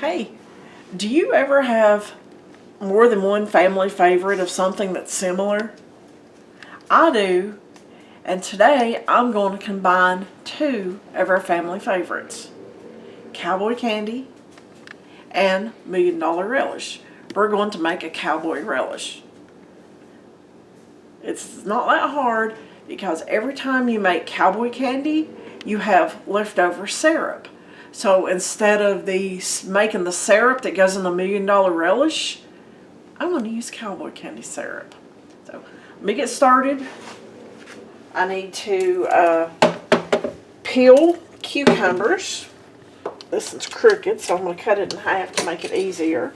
Hey, do you ever have more than one family favorite of something that's similar? I do, and today I'm going to combine two of our family favorites, Cowboy Candy and $1,000,000 Relish. We're going to make a Cowboy Relish. It's not that hard because every time you make Cowboy Candy, you have leftover syrup. So instead of making the syrup that goes in the $1,000,000 Relish, I'm going to use Cowboy Candy syrup. So let me get started. I need to peel cucumbers. This one's crooked, so I'm going to cut it in half to make it easier.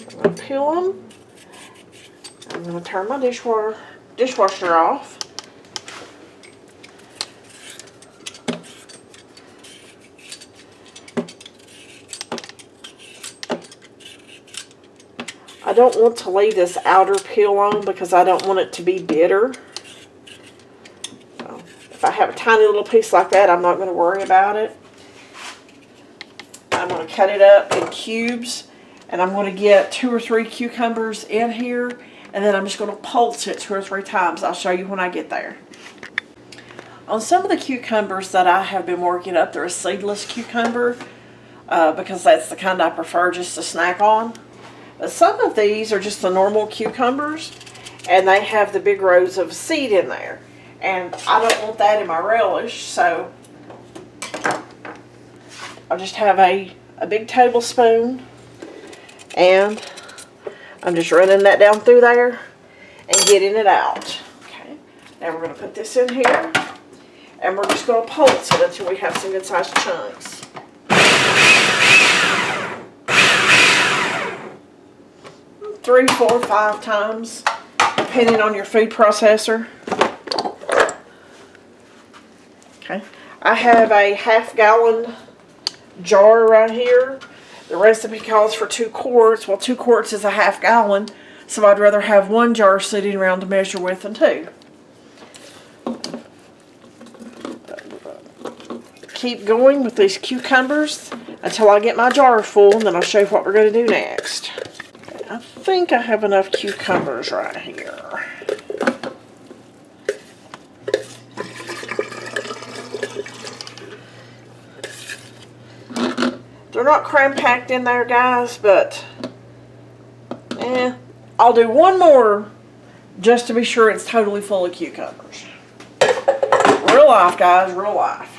I'm going to peel them. I'm going to turn my dishwasher off. I don't want to leave this outer peel on because I don't want it to be bitter. So if I have a tiny little piece like that, I'm not going to worry about it. I'm going to cut it up in cubes, and I'm going to get 2 or 3 cucumbers in here, and then I'm just going to pulse it 2 or 3 times. I'll show you when I get there. On some of the cucumbers that I have been working up, they're a seedless cucumber because that's the kind I prefer just to snack on. But some of these are just the normal cucumbers, and they have the big rows of seed in there. And I don't want that in my relish, so I'll just have a big tablespoon, and I'm just running that down through there and getting it out. Okay, now we're going to put this in here, and we're just going to pulse it until we have some good sized chunks. 3, 4, 5 times, depending on your food processor. Okay, I have a half-gallon jar right here. The recipe calls for 2 quarts. Well, 2 quarts is a half-gallon, so I'd rather have 1 jar sitting around to measure with than 2. Keep going with these cucumbers until I get my jar full, and then I'll show you what we're going to do next. I think I have enough cucumbers right here. They're not cram-packed in there, guys, but I'll do one more just to be sure it's totally full of cucumbers. Real life, guys, real life.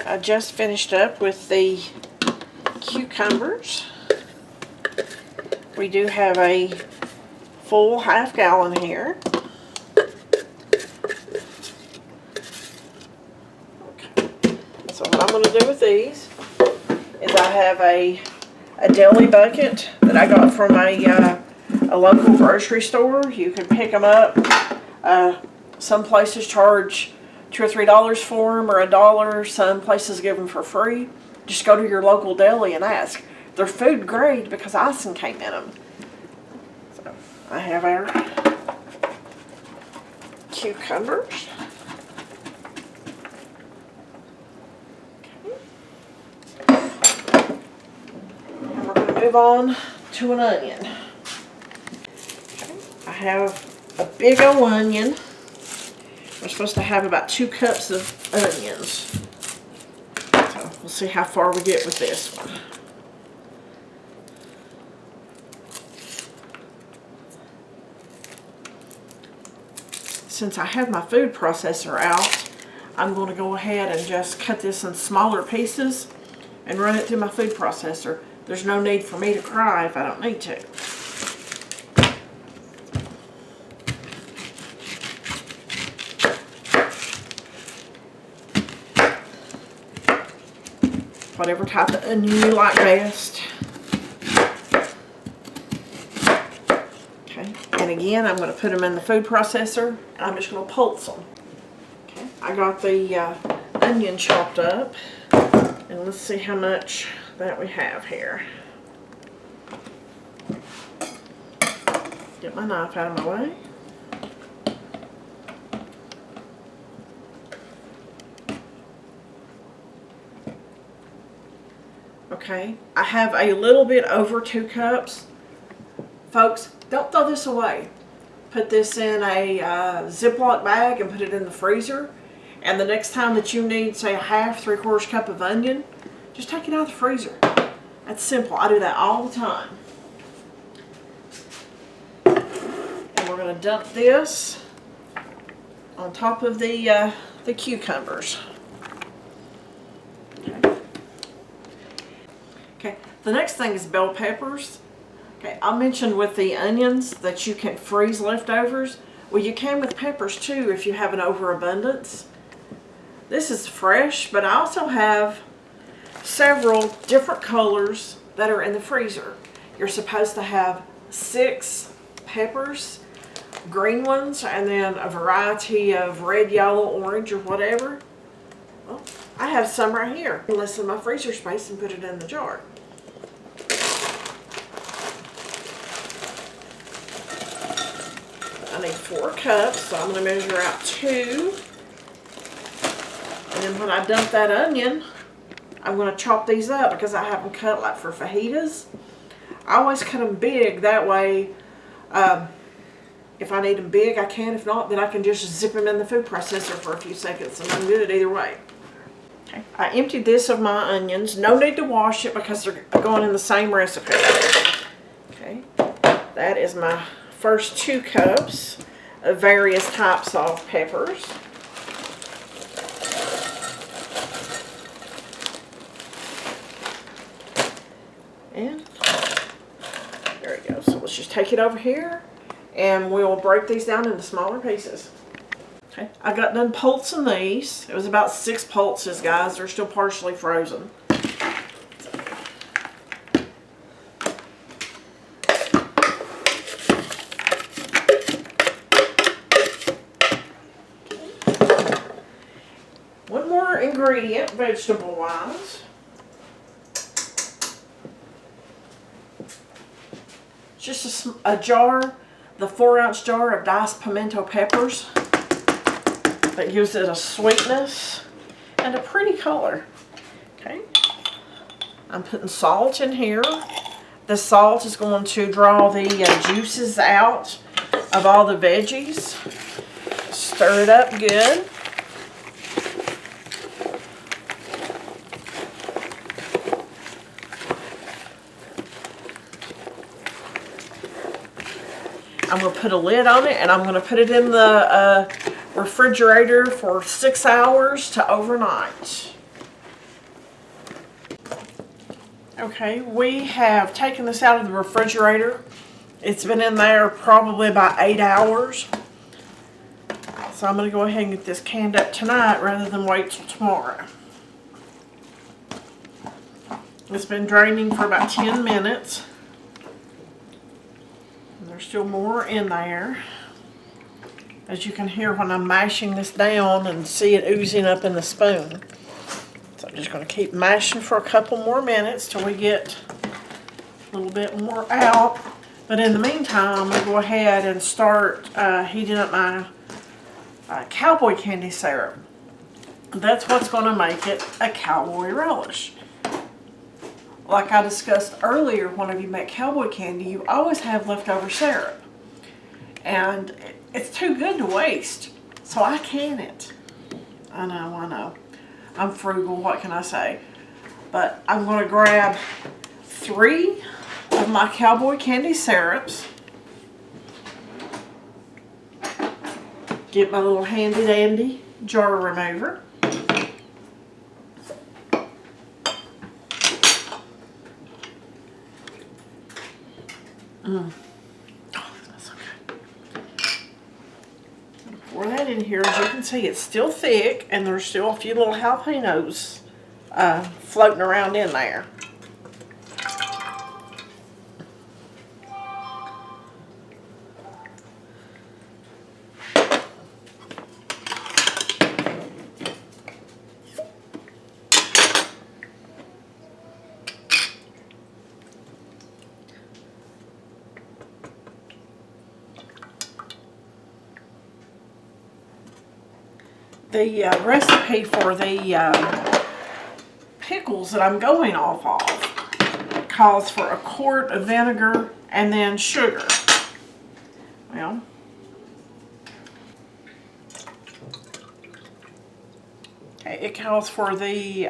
I just finished up with the cucumbers. We do have a full half-gallon here. Okay. So what I'm going to do with these is I have a deli bucket that I got from a local grocery store. You can pick them up. Some places charge $2 or $3 for them, or $1. Some places give them for free. Just go to your local deli and ask. They're food grade because icing came in them. So I have our cucumbers. Okay. And we're going to move on to an onion. Okay. I have a big old onion. We're supposed to have about 2 cups of onions. So we'll see how far we get with this one. Since I have my food processor out, I'm going to go ahead and just cut this in smaller pieces and run it through my food processor. There's no need for me to cry if I don't need to. Whatever type of onion you like best. Okay, and again, I'm going to put them in the food processor, and I'm just going to pulse them. Okay, I got the onion chopped up, and let's see how much that we have here. Get my knife out of my way. Okay, I have a little bit over 2 cups. Folks, don't throw this away. Put this in a Ziploc bag and put it in the freezer. And the next time that you need, say, a half, 3/4 cup of onion, just take it out of the freezer. That's simple. I do that all the time. And we're going to dump this on top of the cucumbers. Okay, the next thing is bell peppers. Okay, I mentioned with the onions that you can freeze leftovers. Well, you can with peppers too if you have an overabundance. This is fresh, but I also have several different colors that are in the freezer. You're supposed to have 6 peppers, green ones, and then a variety of red, yellow, orange, or whatever. Well, I have some right here. Lessen my freezer space and put it in the jar. I need 4 cups, so I'm going to measure out 2. And then when I dump that onion, I'm going to chop these up because I have them cut like for fajitas. I always cut them big, that way if I need them big I can. If not, then I can just zip them in the food processor for a few seconds and I'm good either way. Okay. I emptied this of my onions. No need to wash it because they're going in the same recipe. Okay, that is my first 2 cups of various types of peppers. And there we go. So let's just take it over here and we'll break these down into smaller pieces. Okay, I got done pulsing these. It was about 6 pulses, guys. They're still partially frozen. One more ingredient, vegetable-wise. Just a jar, the 4-ounce jar of diced pimento peppers. That gives it a sweetness and a pretty color. Okay, I'm putting salt in here. The salt is going to draw the juices out of all the veggies. Stir it up good. I'm going to put a lid on it and I'm going to put it in the refrigerator for 6 hours to overnight. Okay, we have taken this out of the refrigerator. It's been in there probably about 8 hours. So I'm going to go ahead and get this canned up tonight rather than wait till tomorrow. It's been draining for about 10 minutes. There's still more in there. As you can hear when I'm mashing this down and see it oozing up in the spoon. So I'm just going to keep mashing for a couple more minutes till we get a little bit more out. But in the meantime, I'm going to go ahead and start heating up my cowboy candy syrup. That's what's going to make it a cowboy relish. Like I discussed earlier, whenever you make cowboy candy, you always have leftover syrup. And it's too good to waste. So I can it. I know. I'm frugal, what can I say? But I'm going to grab 3 of my cowboy candy syrups. Get my little handy dandy jar remover. Oh, that's okay. Pour that in here. As you can see, it's still thick, and there's still a few little jalapenos floating around in there. The recipe for the pickles that I'm going off of calls for a quart of vinegar and then sugar. Well, okay, it calls for the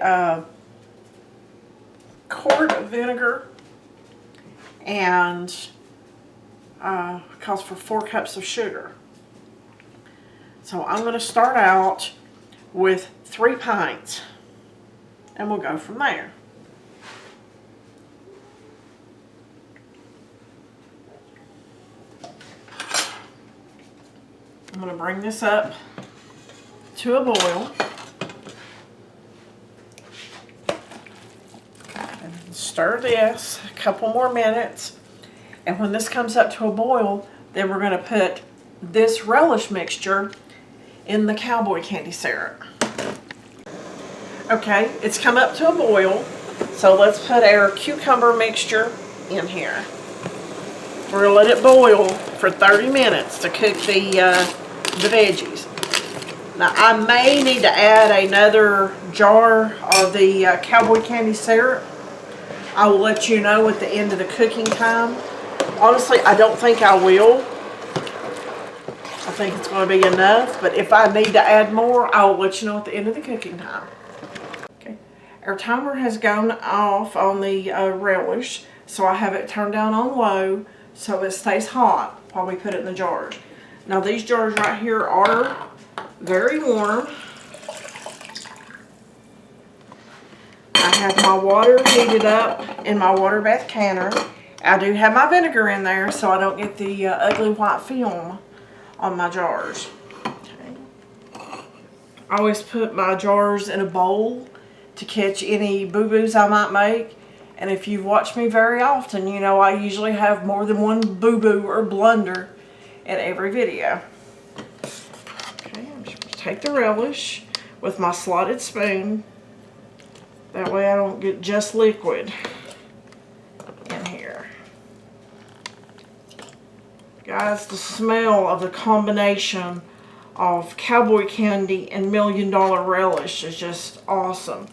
quart of vinegar and calls for 4 cups of sugar. So I'm going to start out with 3 pints and we'll go from there. I'm going to bring this up to a boil. And stir this a couple more minutes. And when this comes up to a boil, then we're going to put this relish mixture in the cowboy candy syrup. Okay, it's come up to a boil. So let's put our cucumber mixture in here. We're going to let it boil for 30 minutes to cook the veggies. Now I may need to add another jar of the cowboy candy syrup. I will let you know at the end of the cooking time. Honestly, I don't think I will. I think it's going to be enough, but if I need to add more, I will let you know at the end of the cooking time. Okay, our timer has gone off on the relish, so I have it turned down on low so it stays hot while we put it in the jars. Now these jars right here are very warm. I have my water heated up in my water bath canner. I do have my vinegar in there so I don't get the ugly white film on my jars. Okay. I always put my jars in a bowl to catch any boo-boos I might make. And if you've watched me very often, you know I usually have more than one boo-boo or blunder in every video. Okay, I'm just going to take the relish with my slotted spoon. That way I don't get just liquid in here. Guys, the smell of the combination of cowboy candy and $1 Million Relish is just awesome.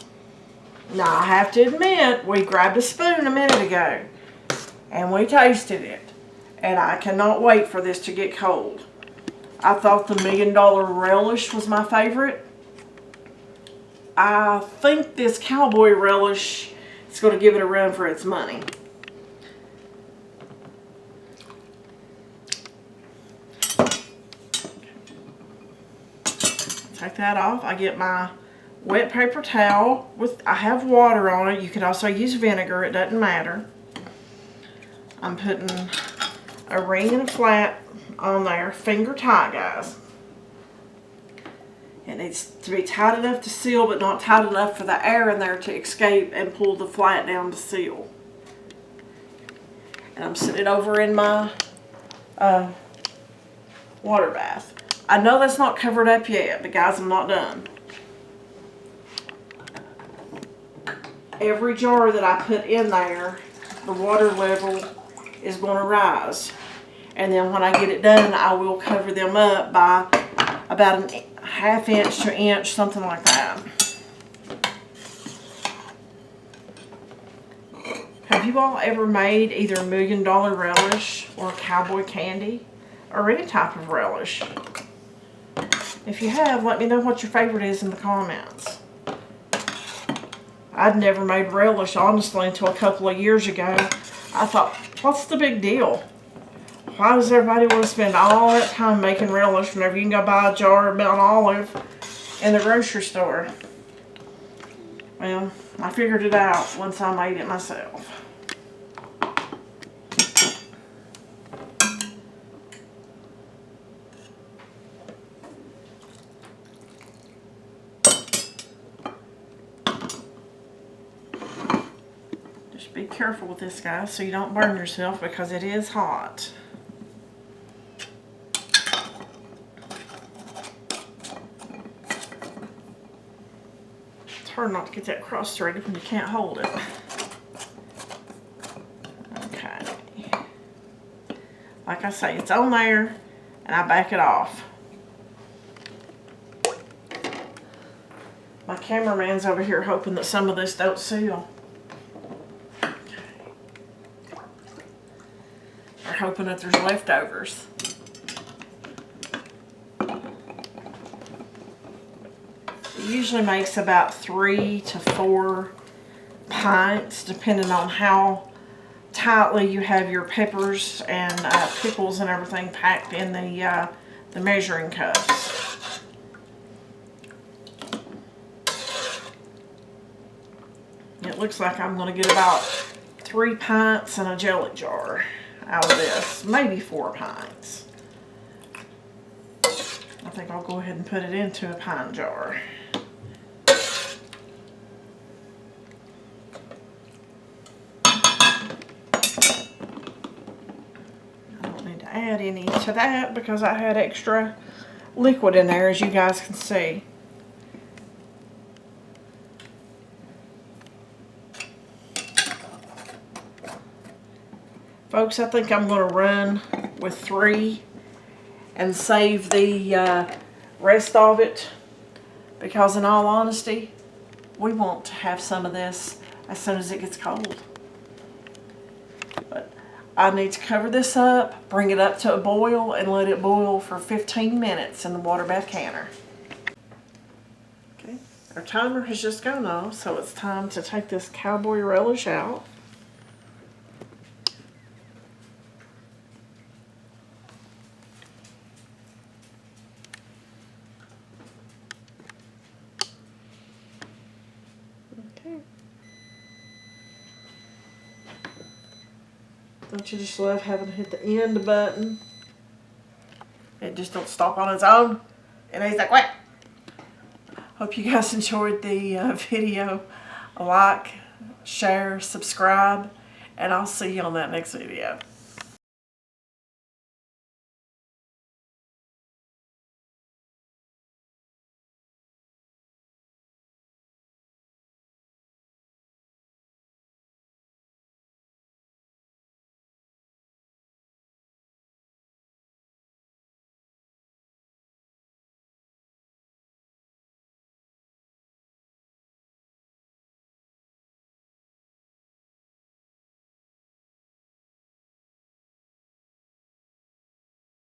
Now I have to admit, we grabbed a spoon a minute ago and we tasted it. And I cannot wait for this to get cold. I thought the $1 Million Relish was my favorite. I think this Cowboy Relish is going to give it a run for its money. Take that off. I get my wet paper towel. I have water on it. You could also use vinegar. It doesn't matter. I'm putting a ring and a flat on there, finger tight, guys. It needs to be tight enough to seal, but not tight enough for the air in there to escape and pull the flat down to seal. And I'm sitting over in my water bath. I know that's not covered up yet, but guys, I'm not done. Every jar that I put in there, the water level is going to rise. And then when I get it done, I will cover them up by about a ½ inch to inch, something like that. Have you all ever made either $1 Million Relish or cowboy candy or any type of relish? If you have, let me know what your favorite is in the comments. I'd never made relish, honestly, until a couple of years ago. I thought, what's the big deal? Why does everybody want to spend all that time making relish whenever you can go buy a jar of Mount Olive in the grocery store? Well, I figured it out once I made it myself. Just be careful with this, guys, so you don't burn yourself because it is hot. It's hard not to get that cross-threaded when you can't hold it. Okay. Like I say, it's on there, and I back it off. My cameraman's over here hoping that some of this don't seal. Okay. hoping that there's leftovers. It usually makes about 3 to 4 pints, depending on how tightly you have your peppers and pickles and everything packed in the measuring cups. It looks like I'm going to get about 3 pints in a jelly jar out of this, maybe 4 pints. I think I'll go ahead and put it into a pint jar. Add any to that because I had extra liquid in there, as you guys can see. Folks, I think I'm going to run with 3 and save the rest of it, because in all honesty, we want to have some of this as soon as it gets cold. But I need to cover this up, bring it up to a boil, and let it boil for 15 minutes in the water bath canner. Okay, our timer has just gone off, so it's time to take this Cowboy Relish out. Okay. Don't you just love having to hit the end button? It just don't stop on its own. And he's like, what? Hope you guys enjoyed the video. Like, share, subscribe, and I'll see you on that next video.